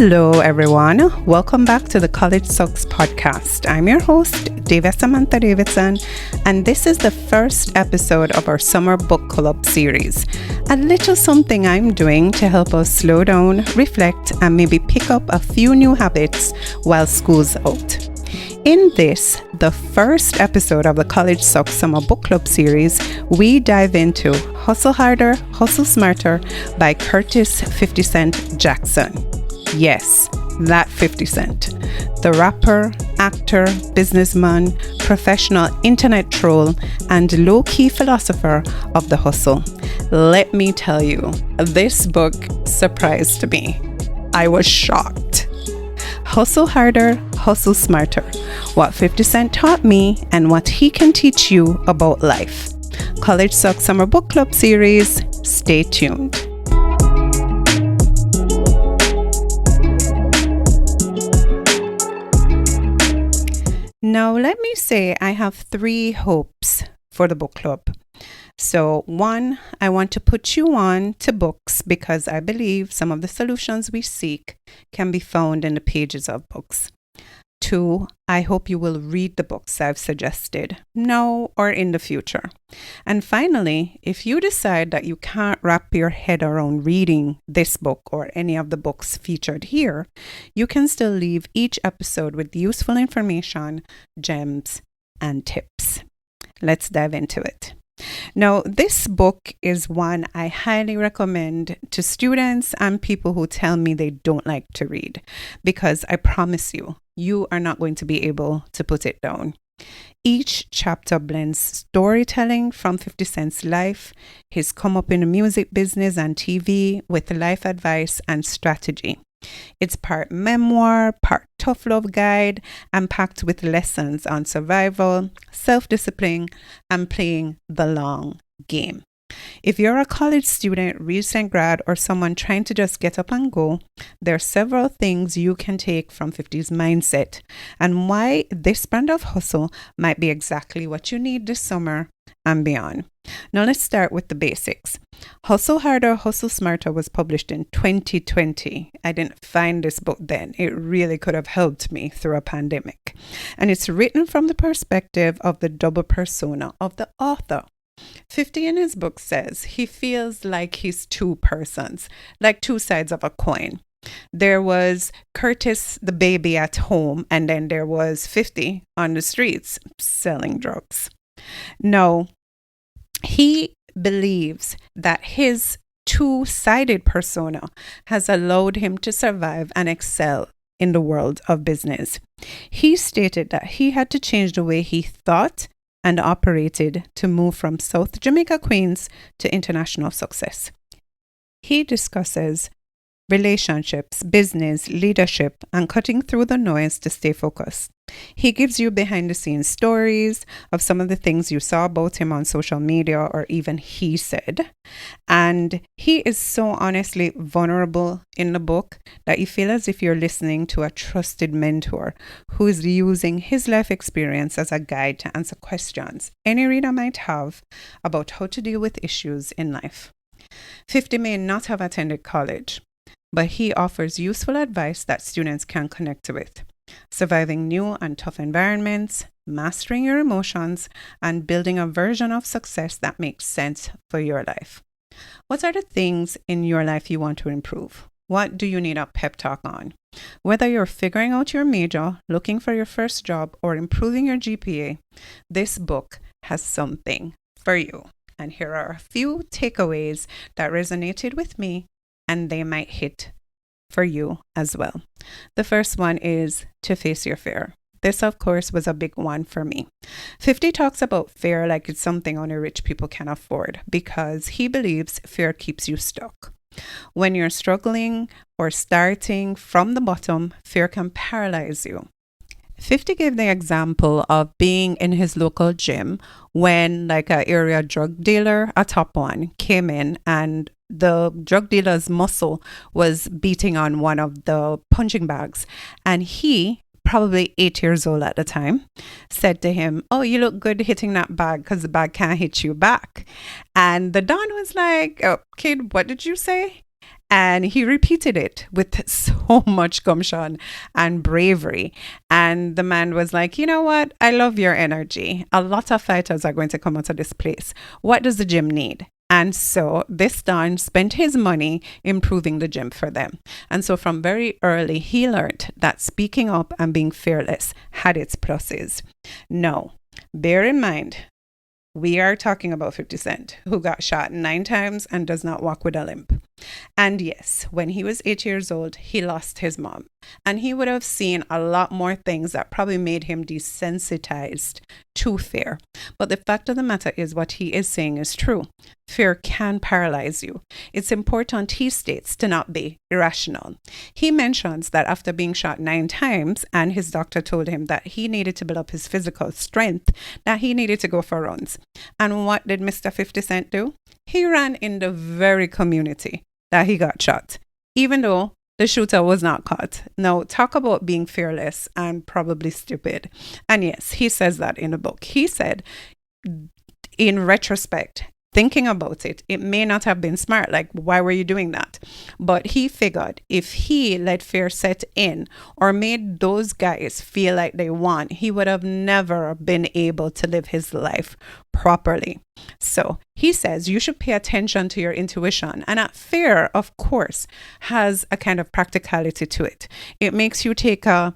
Hello, everyone. Welcome back to the College Sucks podcast. I'm your host, David Samantha Davidson, and this is the first episode of our summer book club series. A little something I'm doing to help us slow down, reflect, and maybe pick up a few new habits while school's out. In this, the first episode of the College Sucks Summer Book Club series, we dive into Hustle Harder, Hustle Smarter by Curtis 50 Cent Jackson. Yes, that 50 Cent. The rapper, actor, businessman, professional internet troll, and low-key philosopher of the hustle. Let me tell you, this book surprised me. I was shocked. Hustle Harder, Hustle Smarter. What 50 Cent taught me and what he can teach you about life. College Sucks Summer Book Club series. Stay tuned. Now, let me say I have 3 hopes for the book club. So 1, I want to put you on to books because I believe some of the solutions we seek can be found in the pages of books. 2, I hope you will read the books I've suggested now or in the future. And finally, if you decide that you can't wrap your head around reading this book or any of the books featured here, you can still leave each episode with useful information, gems, and tips. Let's dive into it. Now, this book is one I highly recommend to students and people who tell me they don't like to read, because I promise you, you are not going to be able to put it down. Each chapter blends storytelling from 50 Cent's life, his come up in the music business and TV, with life advice and strategy. It's part memoir, part tough love guide, and packed with lessons on survival, self-discipline, and playing the long game. If you're a college student, recent grad, or someone trying to just get up and go, there are several things you can take from 50's mindset and why this brand of hustle might be exactly what you need this summer and beyond. Now let's start with the basics. Hustle Harder, Hustle Smarter was published in 2020. I didn't find this book then. It really could have helped me through a pandemic. And it's written from the perspective of the double persona of the author. 50 in his book says he feels like he's 2 persons, like 2 sides of a coin. There was Curtis, the baby at home, and then there was 50 on the streets selling drugs. No, he believes that his 2-sided persona has allowed him to survive and excel in the world of business. He stated that he had to change the way he thought and operated to move from South Jamaica, Queens to international success. He discusses relationships, business, leadership, and cutting through the noise to stay focused. He gives you behind the scenes stories of some of the things you saw about him on social media or even he said. And he is so honestly vulnerable in the book that you feel as if you're listening to a trusted mentor who is using his life experience as a guide to answer questions any reader might have about how to deal with issues in life. 50 may not have attended college, but he offers useful advice that students can connect with. Surviving new and tough environments, mastering your emotions, and building a version of success that makes sense for your life. What are the things in your life you want to improve? What do you need a pep talk on? Whether you're figuring out your major, looking for your first job, or improving your GPA, this book has something for you. And here are a few takeaways that resonated with me, and they might hit for you as well. The first one is to face your fear. This, of course, was a big one for me. 50 talks about fear like it's something only rich people can afford because he believes fear keeps you stuck. When you're struggling or starting from the bottom, fear can paralyze you. 50 gave the example of being in his local gym when like an area drug dealer, a top one, came in and the drug dealer's muscle was beating on one of the punching bags. And he, probably 8 years old at the time, said to him, "Oh, you look good hitting that bag because the bag can't hit you back." And the Don was like, "Oh, kid, what did you say?" And he repeated it with so much gumption and bravery. And the man was like, you know what? I love your energy. A lot of fighters are going to come out of this place. What does the gym need? And so this Don spent his money improving the gym for them. And so from very early, he learned that speaking up and being fearless had its pluses. Now, bear in mind, we are talking about 50 Cent, who got shot 9 times and does not walk with a limp. And yes, when he was 8 years old, he lost his mom. And he would have seen a lot more things that probably made him desensitized to fear. But the fact of the matter is, what he is saying is true. Fear can paralyze you. It's important, he states, to not be irrational. He mentions that after being shot 9 times and his doctor told him that he needed to build up his physical strength, that he needed to go for runs. And what did Mr. 50 Cent do? He ran in the very community that he got shot, even though the shooter was not caught. Now, talk about being fearless and probably stupid. And yes, he says that in the book. He said, in retrospect, thinking about it, it may not have been smart. Like, why were you doing that? But he figured if he let fear set in or made those guys feel like they won, he would have never been able to live his life properly. So he says you should pay attention to your intuition. And that fear, of course, has a kind of practicality to it. It makes you have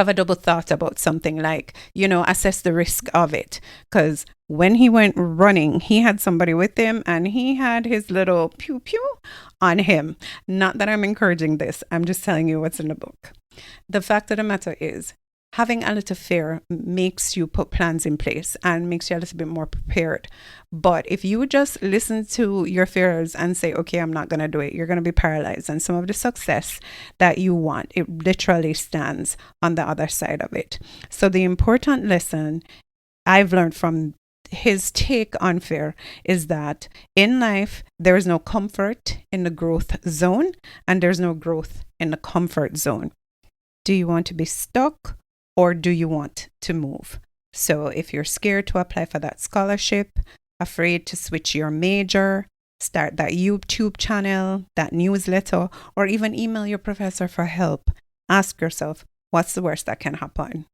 a double thought about something, like, assess the risk of it. Because when he went running, he had somebody with him and he had his little pew pew on him. Not that I'm encouraging this. I'm just telling you what's in the book. The fact of the matter is, having a little fear makes you put plans in place and makes you a little bit more prepared. But if you just listen to your fears and say, okay, I'm not going to do it, you're going to be paralyzed. And some of the success that you want, it literally stands on the other side of it. So the important lesson I've learned from his take on fear is that in life, there is no comfort in the growth zone and there's no growth in the comfort zone. Do you want to be stuck? Or do you want to move? So if you're scared to apply for that scholarship, afraid to switch your major, start that YouTube channel, that newsletter, or even email your professor for help, ask yourself, what's the worst that can happen?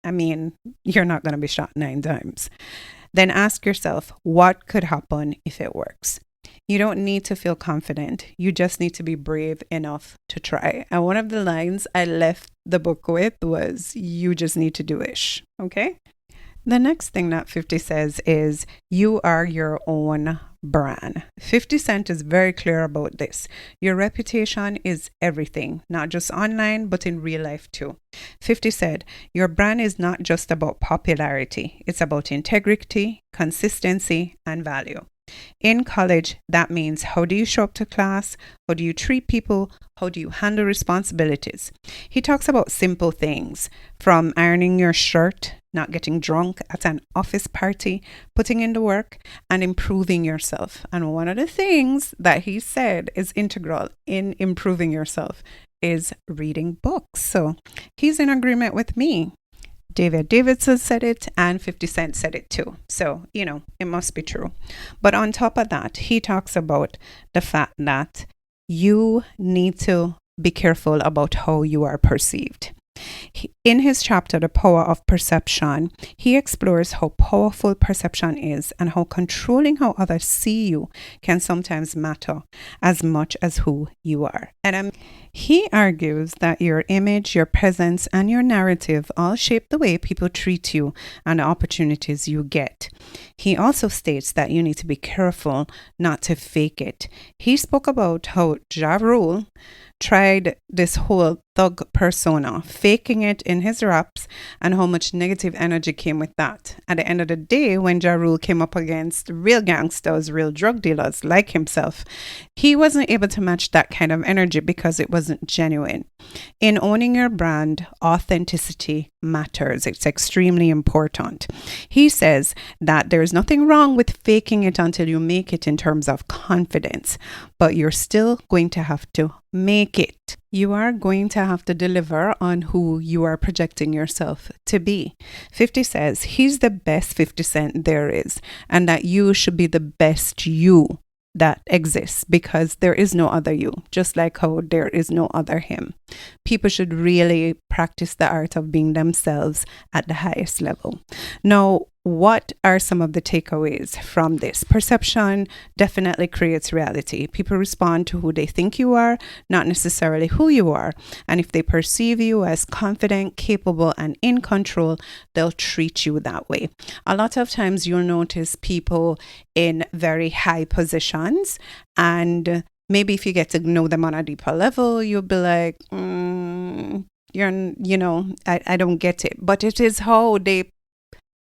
I mean, you're not going to be shot 9 times. Then ask yourself, what could happen if it works? You don't need to feel confident. You just need to be brave enough to try. And one of the lines I left the book with was, you just need to do it. Okay? The next thing that 50 says is, you are your own brand. 50 Cent is very clear about this. Your reputation is everything, not just online, but in real life too. 50 said, your brand is not just about popularity. It's about integrity, consistency, and value. In college, that means, how do you show up to class? How do you treat people? How do you handle responsibilities? He talks about simple things, from ironing your shirt, not getting drunk at an office party, putting in the work, and improving yourself. And one of the things that he said is integral in improving yourself is reading books. So he's in agreement with me. David Davidson said it and 50 Cent said it too. So, it must be true. But on top of that, he talks about the fact that you need to be careful about how you are perceived. In his chapter, The Power of Perception, he explores how powerful perception is and how controlling how others see you can sometimes matter as much as who you are. And he argues that your image, your presence, and your narrative all shape the way people treat you and the opportunities you get. He also states that you need to be careful not to fake it. He spoke about how Ja Rule tried this whole thug persona, faking it in his raps, and how much negative energy came with that. At the end of the day, when Ja Rule came up against real gangsters, real drug dealers like himself, he wasn't able to match that kind of energy because it wasn't genuine. In owning your brand, authenticity matters. It's extremely important. He says that there's nothing wrong with faking it until you make it in terms of confidence, but you're still going to have to make it. You are going to have to deliver on who you are projecting yourself to be. 50 says he's the best 50 Cent there is, and that you should be the best you that exists, because there is no other you, just like how there is no other him. People should really practice the art of being themselves at the highest level. Now, what are some of the takeaways from this? Perception definitely creates reality. People respond to who they think you are, not necessarily who you are. And if they perceive you as confident, capable, and in control, they'll treat you that way. A lot of times you'll notice people in very high positions, and maybe if you get to know them on a deeper level, you'll be like, I don't get it. But it is how they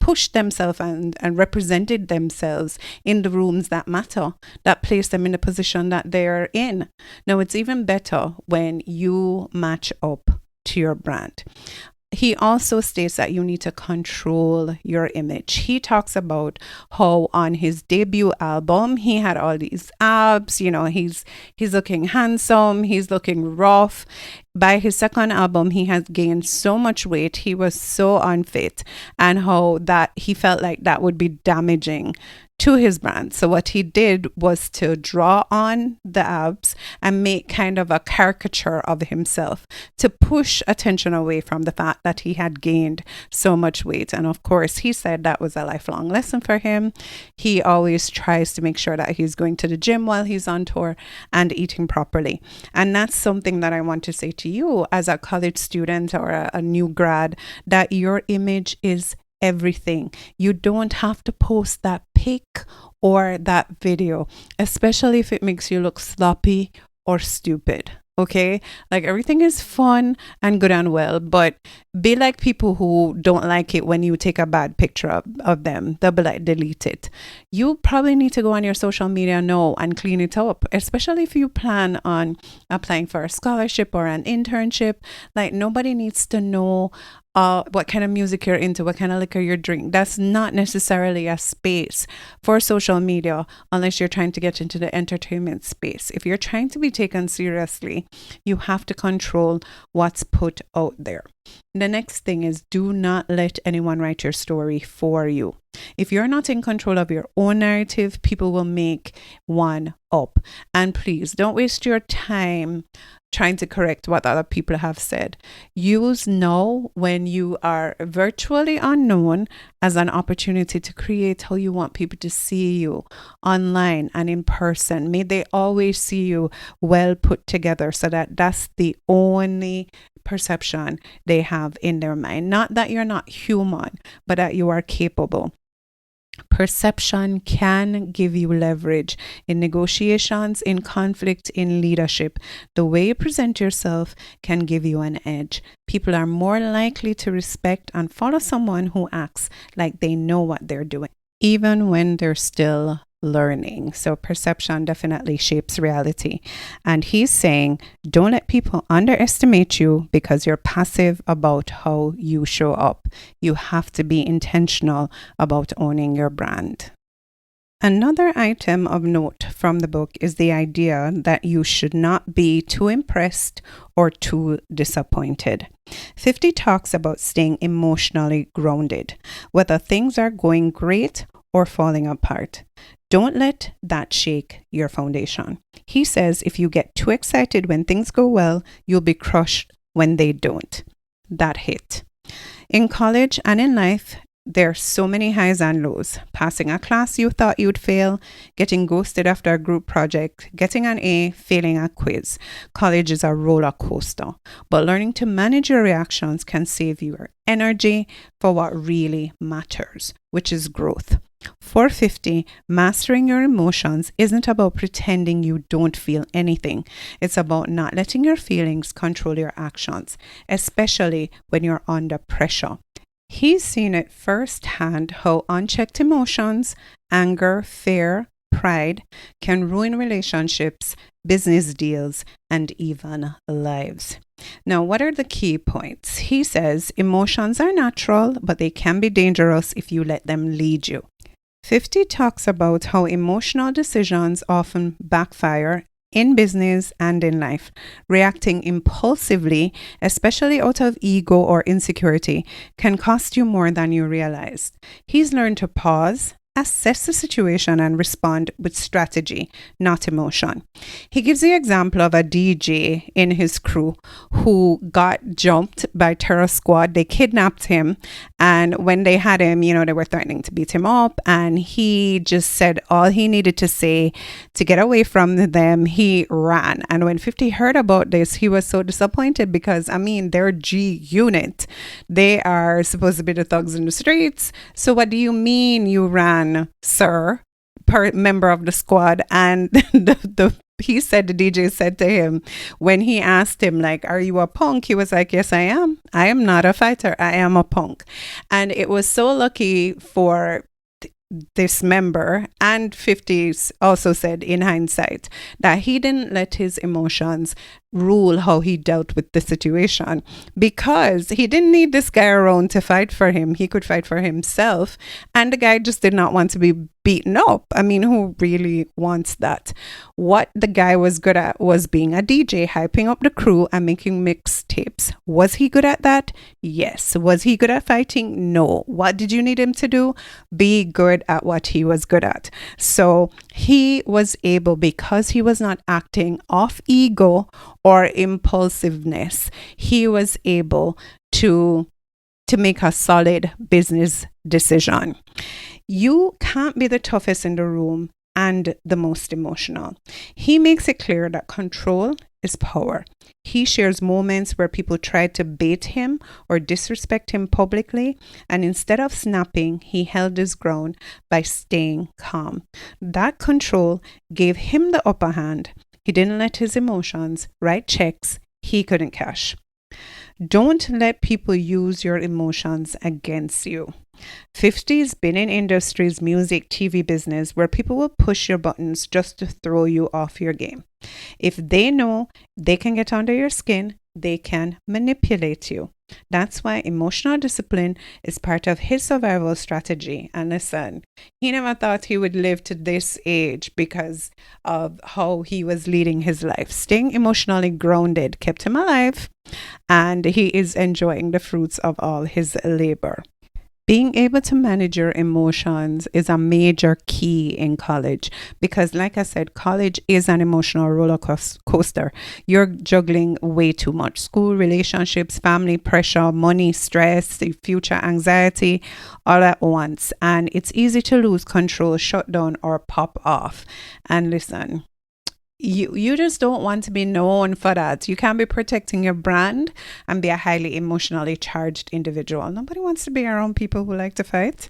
pushed themselves and represented themselves in the rooms that matter, that place them in the position that they're in. Now, it's even better when you match up to your brand. He also states that you need to control your image. He talks about how on his debut album, he had all these abs, he's looking handsome, he's looking rough. By his second album, he has gained so much weight. He was so unfit, and how that he felt like that would be damaging to his brand. So what he did was to draw on the abs and make kind of a caricature of himself to push attention away from the fact that he had gained so much weight. And of course, he said that was a lifelong lesson for him. He always tries to make sure that he's going to the gym while he's on tour and eating properly. And that's something that I want to say to you as a college student or a new grad, that your image is everything. You don't have to post that pic or that video, especially if it makes you look sloppy or stupid. Okay, like everything is fun and good and well, but be like people who don't like it when you take a bad picture of them. They'll be like, delete it. You probably need to go on your social media now and clean it up, especially if you plan on applying for a scholarship or an internship. Like, nobody needs to know what kind of music you're into, what kind of liquor you're drinking. That's not necessarily a space for social media unless you're trying to get into the entertainment space. If you're trying to be taken seriously, you have to control what's put out there. The next thing is, do not let anyone write your story for you. If you're not in control of your own narrative, people will make one up. And please don't waste your time trying to correct what other people have said. Use now, when you are virtually unknown, as an opportunity to create how you want people to see you online and in person. May they always see you well put together, so that that's the only perception they have in their mind. Not that you're not human, but that you are capable. Perception can give you leverage in negotiations, in conflict, in leadership. The way you present yourself can give you an edge. People are more likely to respect and follow someone who acts like they know what they're doing, even when they're still learning. So perception definitely shapes reality. And he's saying, don't let people underestimate you because you're passive about how you show up. You have to be intentional about owning your brand. Another item of note from the book is the idea that you should not be too impressed or too disappointed. 50 talks about staying emotionally grounded, whether things are going great or falling apart. Don't let that shake your foundation. He says if you get too excited when things go well, you'll be crushed when they don't. That hit. In college and in life, there are so many highs and lows. Passing a class you thought you'd fail, getting ghosted after a group project, getting an A, failing a quiz. College is a roller coaster, but learning to manage your reactions can save your energy for what really matters, which is growth. 450, mastering your emotions isn't about pretending you don't feel anything. It's about not letting your feelings control your actions, especially when you're under pressure. He's seen it firsthand how unchecked emotions, anger, fear, pride can ruin relationships, business deals, and even lives. Now, what are the key points? He says emotions are natural, but they can be dangerous if you let them lead you. 50 talks about how emotional decisions often backfire in business and in life. Reacting impulsively, especially out of ego or insecurity, can cost you more than you realize. He's learned to pause assess the situation and respond with strategy, not emotion. He gives the example of a DJ in his crew who got jumped by terror squad. They kidnapped him, and when they had him, they were threatening to beat him up, and he just said all he needed to say to get away from them. He ran, and when 50 heard about this, he was so disappointed because they're G Unit. They are supposed to be the thugs in the streets. So what do you mean you ran, sir? Member of the squad. And he said, the DJ said to him, when he asked him, like, are you a punk? He was like, yes, I am. I am not a fighter. I am a punk. And it was so lucky for this member, and 50s also said in hindsight that he didn't let his emotions rule how he dealt with the situation, because he didn't need this guy around to fight for him. He could fight for himself, and the guy just did not want to be beaten up. Who really wants that? What the guy was good at was being a DJ, hyping up the crew and making mixtapes. Was he good at that? Yes. Was he good at fighting? No. What did you need him to do? Be good at what he was good at. So he was able, because he was not acting off ego or impulsiveness, he was able to make a solid business decision. You can't be the toughest in the room and the most emotional. He makes it clear that control is power. He shares moments where people tried to bait him or disrespect him publicly, and instead of snapping, he held his ground by staying calm. That control gave him the upper hand. He didn't let his emotions write checks he couldn't cash. Don't let people use your emotions against you. 50's been in industries, music, TV business, where people will push your buttons just to throw you off your game. If they know they can get under your skin, they can manipulate you. That's why emotional discipline is part of his survival strategy. And listen, he never thought he would live to this age because of how he was leading his life. Staying emotionally grounded kept him alive, and he is enjoying the fruits of all his labor. Being able to manage your emotions is a major key in college because, like I said, college is an emotional roller coaster. You're juggling way too much. School, relationships, family pressure, money, stress, future anxiety, all at once. And it's easy to lose control, shut down, or pop off. And listen, you just don't want to be known for that. You can't be protecting your brand and be a highly emotionally charged individual. Nobody wants to be around people who like to fight.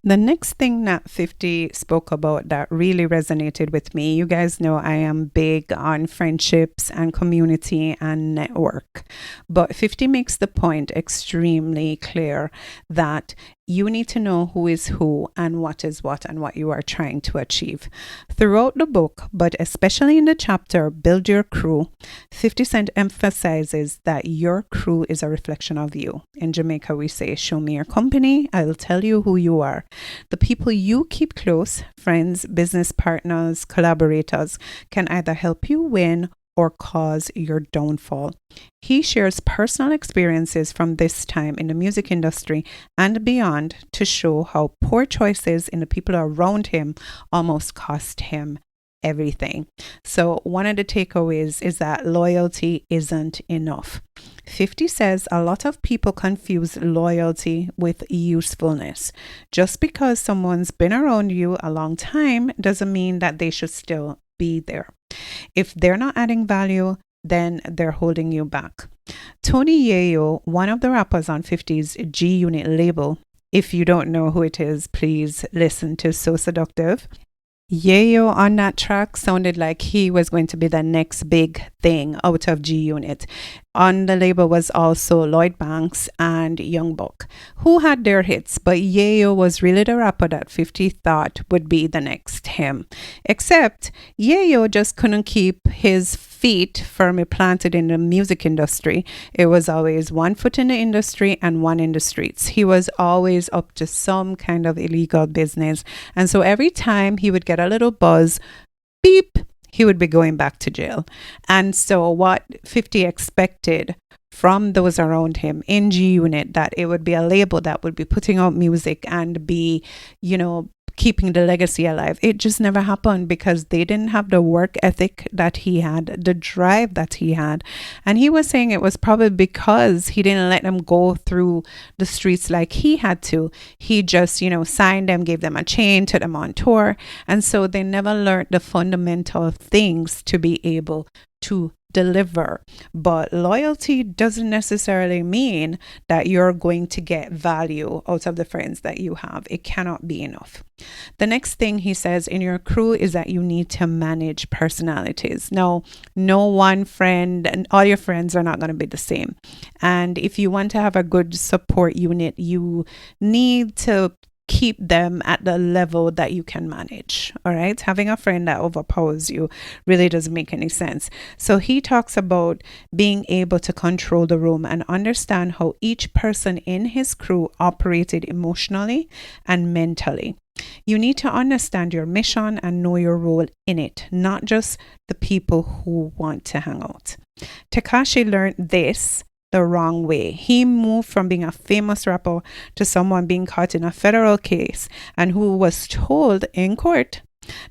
The next thing that 50 spoke about that really resonated with me, you guys know I am big on friendships and community and network, but 50 makes the point extremely clear that you need to know who is who and what is what and what you are trying to achieve. Throughout the book, but especially in the chapter Build Your Crew, 50 Cent emphasizes that your crew is a reflection of you. In Jamaica, we say, show me your company, I'll tell you who you are. The people you keep close, friends, business partners, collaborators, can either help you win or cause your downfall. He shares personal experiences from this time in the music industry and beyond to show how poor choices in the people around him almost cost him everything. So one of the takeaways is that loyalty isn't enough. 50 says a lot of people confuse loyalty with usefulness. Just because someone's been around you a long time doesn't mean that they should still be there. If they're not adding value, then they're holding you back. Tony Yayo, one of the rappers on 50's G Unit label, if you don't know who it is, please listen to So Seductive. Yayo on that track sounded like he was going to be the next big thing out of G Unit. On the label was also Lloyd Banks and Young Buck, who had their hits, but Yayo was really the rapper that 50 thought would be the next him. Except Yayo just couldn't keep his feet firmly planted in the music industry. It was always one foot in the industry and one in the streets. He was always up to some kind of illegal business. And so every time he would get a little buzz, beep, he would be going back to jail. And so what 50 expected from those around him in G Unit that it would be a label that would be putting out music and be, keeping the legacy alive. It just never happened because they didn't have the work ethic that he had, the drive that he had. And he was saying it was probably because he didn't let them go through the streets like he had to. He just, signed them, gave them a chain, took them on tour. And so they never learned the fundamental things to be able to deliver. But loyalty doesn't necessarily mean that you're going to get value out of the friends that you have. It cannot be enough. The next thing he says in your crew is that you need to manage personalities. Now, no one friend and all your friends are not going to be the same. And if you want to have a good support unit, you need to keep them at the level that you can manage. All right. Having a friend that overpowers you really doesn't make any sense. So he talks about being able to control the room and understand how each person in his crew operated emotionally and mentally. You need to understand your mission and know your role in it, not just the people who want to hang out. Tekashi learned this the wrong way. He moved from being a famous rapper to someone being caught in a federal case and who was told in court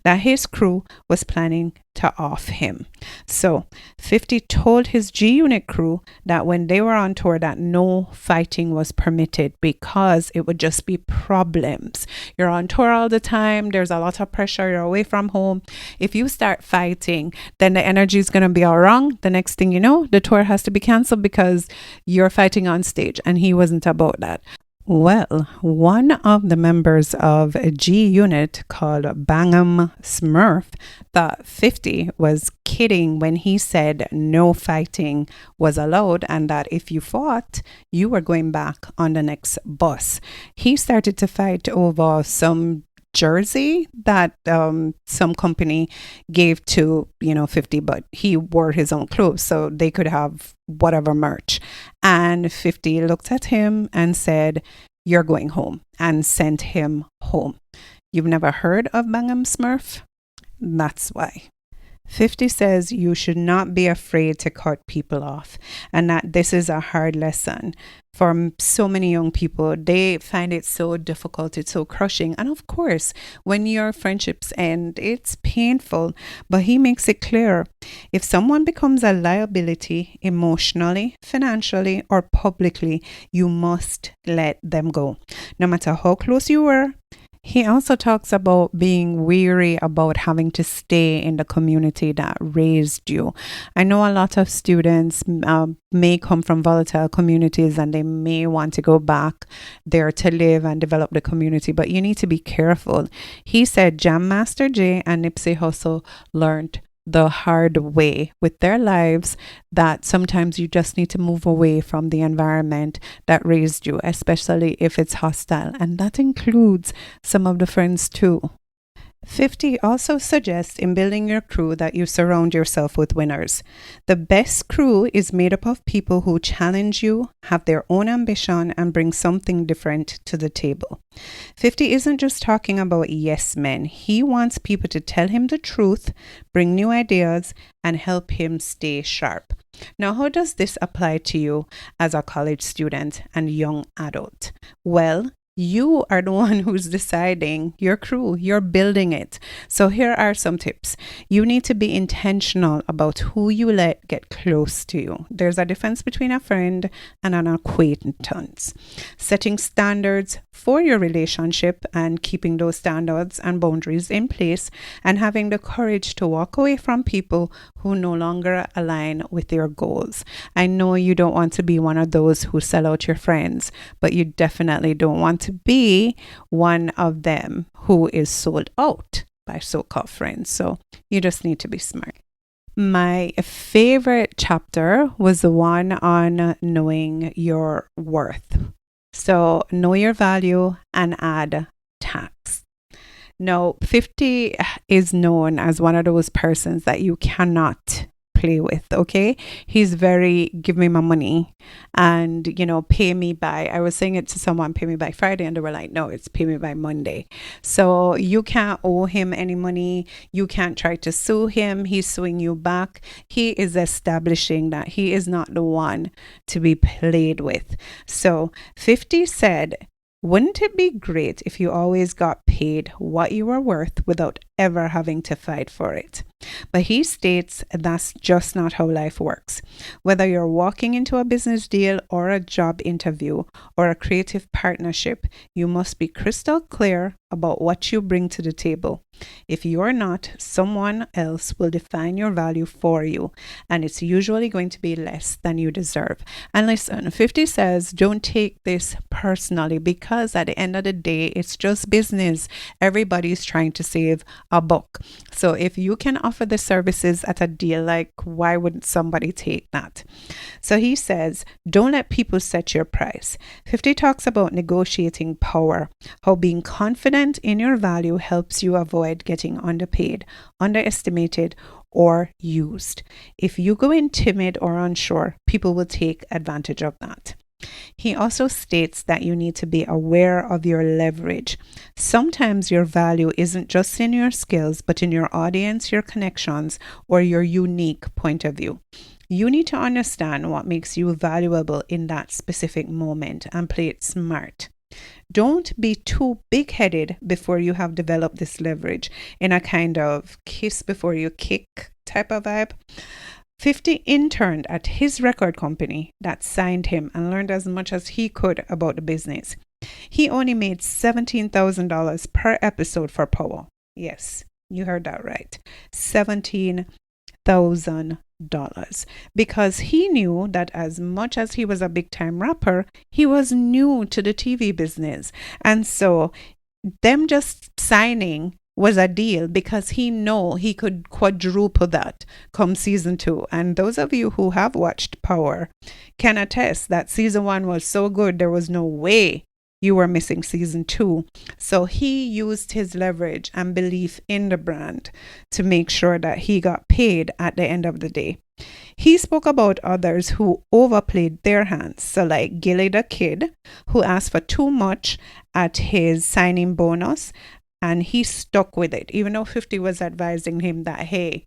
that his crew was planning to off him. So 50 told his G Unit crew that when they were on tour that no fighting was permitted because it would just be problems. You're on tour all the time. There's a lot of pressure. You're away from home. If you start fighting, then the energy is going to be all wrong. The next thing you know, the tour has to be canceled because you're fighting on stage, and he wasn't about that. Well, one of the members of a G Unit called Bangam Smurf thought 50 was kidding when he said no fighting was allowed and that if you fought, you were going back on the next bus. He started to fight over some jersey that some company gave to 50, but he wore his own clothes so they could have whatever merch. And 50 looked at him and said, "You're going home," and sent him home. You've never heard of Bangam Smurf? That's why. 50 says you should not be afraid to cut people off, and that this is a hard lesson for so many young people. They find it so difficult, it's so crushing. And of course, when your friendships end, it's painful, but he makes it clear if someone becomes a liability emotionally, financially, or publicly, you must let them go, no matter how close you were. He also talks about being weary about having to stay in the community that raised you. I know a lot of students may come from volatile communities and they may want to go back there to live and develop the community, but you need to be careful. He said Jam Master Jay and Nipsey Hussle learned the hard way with their lives that sometimes you just need to move away from the environment that raised you, especially if it's hostile, and that includes some of the friends too. 50 also suggests in building your crew that you surround yourself with winners. The best crew is made up of people who challenge you, have their own ambition, and bring something different to the table. 50 isn't just talking about yes men. He wants people to tell him the truth, bring new ideas, and help him stay sharp. Now, how does this apply to you as a college student and young adult? Well, you are the one who's deciding your crew. You're building it. So here are some tips. You need to be intentional about who you let get close to you. There's a difference between a friend and an acquaintance. Setting standards for your relationship and keeping those standards and boundaries in place, and having the courage to walk away from people who no longer align with your goals. I know you don't want to be one of those who sell out your friends, but you definitely don't want to be one of them who is sold out by so-called friends. So you just need to be smart. My favorite chapter was the one on knowing your worth. So know your value and add tax. Now, 50 is known as one of those persons that you cannot play with, okay? He's very, give me my money and, pay me by, I was saying it to someone, pay me by Friday, and they were like, no, it's pay me by Monday. So you can't owe him any money. You can't try to sue him. He's suing you back. He is establishing that he is not the one to be played with. So 50 said, wouldn't it be great if you always got paid what you were worth without ever having to fight for it? But he states that's just not how life works. Whether you're walking into a business deal or a job interview or a creative partnership, you must be crystal clear about what you bring to the table. If you're not, someone else will define your value for you, and it's usually going to be less than you deserve. And listen, 50 says, don't take this personally, because at the end of the day, it's just business. Everybody's trying to save a buck. So if you can offer the services at a deal, like, why wouldn't somebody take that? So he says, don't let people set your price. 50 talks about negotiating power, how being confident in your value helps you avoid getting underpaid, underestimated, or used. If you go in timid or unsure, people will take advantage of that. He also states that you need to be aware of your leverage. Sometimes your value isn't just in your skills, but in your audience, your connections, or your unique point of view. You need to understand what makes you valuable in that specific moment and play it smart. Don't be too big-headed before you have developed this leverage, in a kind of kiss before you kick type of vibe. 50 interned at his record company that signed him and learned as much as he could about the business. He only made $17,000 per episode for Power. Yes, you heard that right. $17,000. Because he knew that as much as he was a big time rapper, he was new to the TV business. And so them just signing was a deal, because he know he could quadruple that come season 2. And those of you who have watched Power can attest that season 1 was so good, there was no way you were missing season 2. So he used his leverage and belief in the brand to make sure that he got paid at the end of the day. He spoke about others who overplayed their hands. So like Gilly the Kid, who asked for too much at his signing bonus, and he stuck with it, even though 50 was advising him that, hey,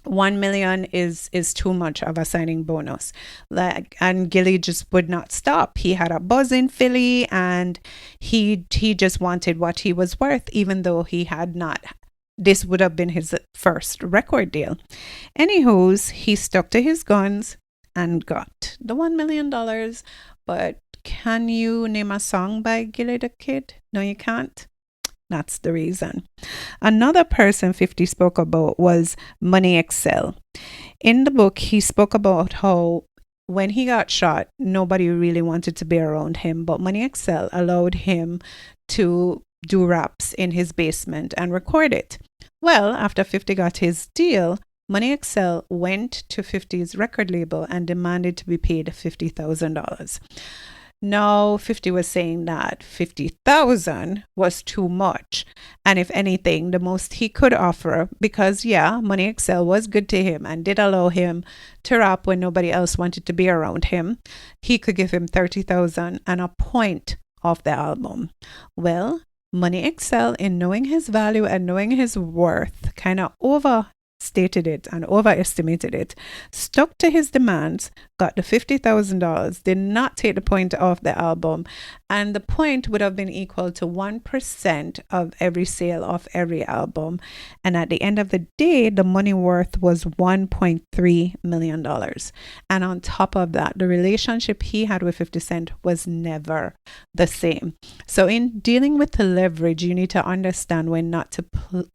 1 million is too much of a signing bonus. And Gilly just would not stop. He had a buzz in Philly, and he just wanted what he was worth, even though he had not. This would have been his first record deal. Anywho's, he stuck to his guns and got the $1 million. But can you name a song by Gilly the Kid? No, you can't. That's the reason. Another person 50 spoke about was Money Excel. In the book, he spoke about how when he got shot, nobody really wanted to be around him, but Money Excel allowed him to do raps in his basement and record it. Well, after 50 got his deal, Money Excel went to 50's record label and demanded to be paid $50,000. Now, 50 was saying that 50,000 was too much. And if anything, the most he could offer, because Money Excel was good to him and did allow him to rap when nobody else wanted to be around him, he could give him 30,000 and a point off the album. Well, Money Excel, in knowing his value and knowing his worth, kind of overstated it and overestimated it, stuck to his demands, got the $50,000, did not take the point off the album, and the point would have been equal to 1% of every sale of every album. And at the end of the day, the money worth was $1.3 million. And on top of that, the relationship he had with 50 Cent was never the same. So in dealing with the leverage, you need to understand when not to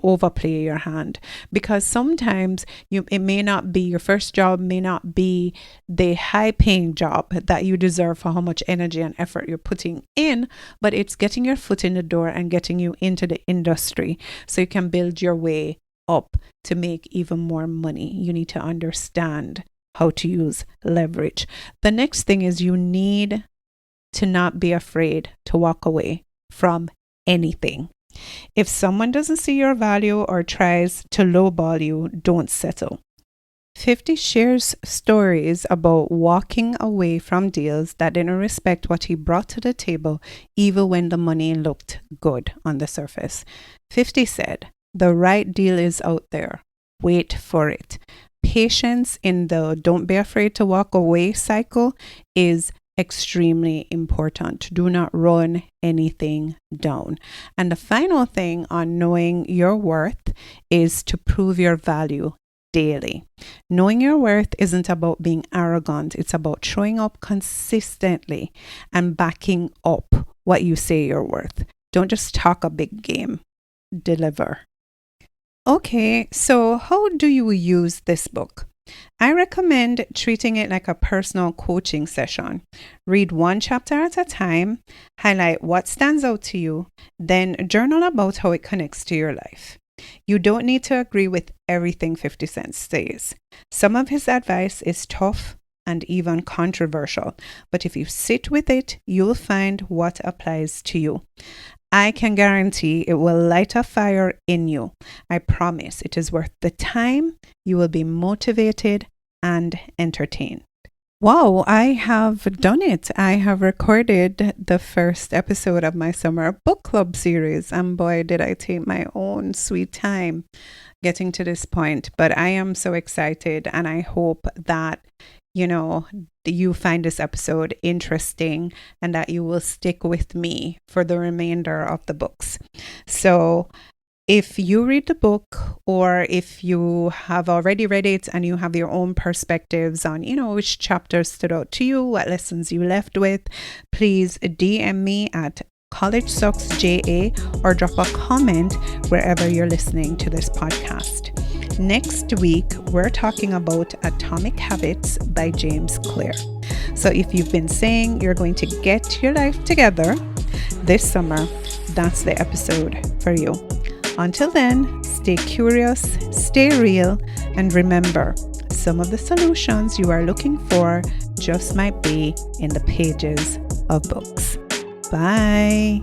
overplay your hand, because sometimes it may not be your first job, may not be the high paying job that you deserve for how much energy and effort you're putting in, but it's getting your foot in the door and getting you into the industry so you can build your way up to make even more money. You need to understand how to use leverage. The next thing is you need to not be afraid to walk away from anything. If someone doesn't see your value or tries to lowball you, don't settle. 50 shares stories about walking away from deals that didn't respect what he brought to the table, even when the money looked good on the surface. 50 said, "The right deal is out there. Wait for it." Patience in the don't be afraid to walk away cycle is extremely important. Do not run anything down. And the final thing on knowing your worth is to prove your value daily. Knowing your worth isn't about being arrogant. It's about showing up consistently and backing up what you say you're worth. Don't just talk a big game. Deliver. Okay, so how do you use this book? I recommend treating it like a personal coaching session. Read one chapter at a time, highlight what stands out to you, then journal about how it connects to your life. You don't need to agree with everything 50 Cent says. Some of his advice is tough and even controversial, but if you sit with it, you'll find what applies to you. I can guarantee it will light a fire in you. I promise it is worth the time. You will be motivated and entertained. Wow, I have done it. I have recorded the first episode of my summer book club series. And boy, did I take my own sweet time getting to this point. But I am so excited, and I hope that you find this episode interesting and that you will stick with me for the remainder of the books. So if you read the book, or if you have already read it and you have your own perspectives on, which chapters stood out to you, what lessons you left with, please DM me at CollegeSucksJA or drop a comment wherever you're listening to this podcast. Next week, we're talking about Atomic Habits by James Clear. So if you've been saying you're going to get your life together this summer, that's the episode for you. Until then, stay curious, stay real, and remember, some of the solutions you are looking for just might be in the pages of books. Bye.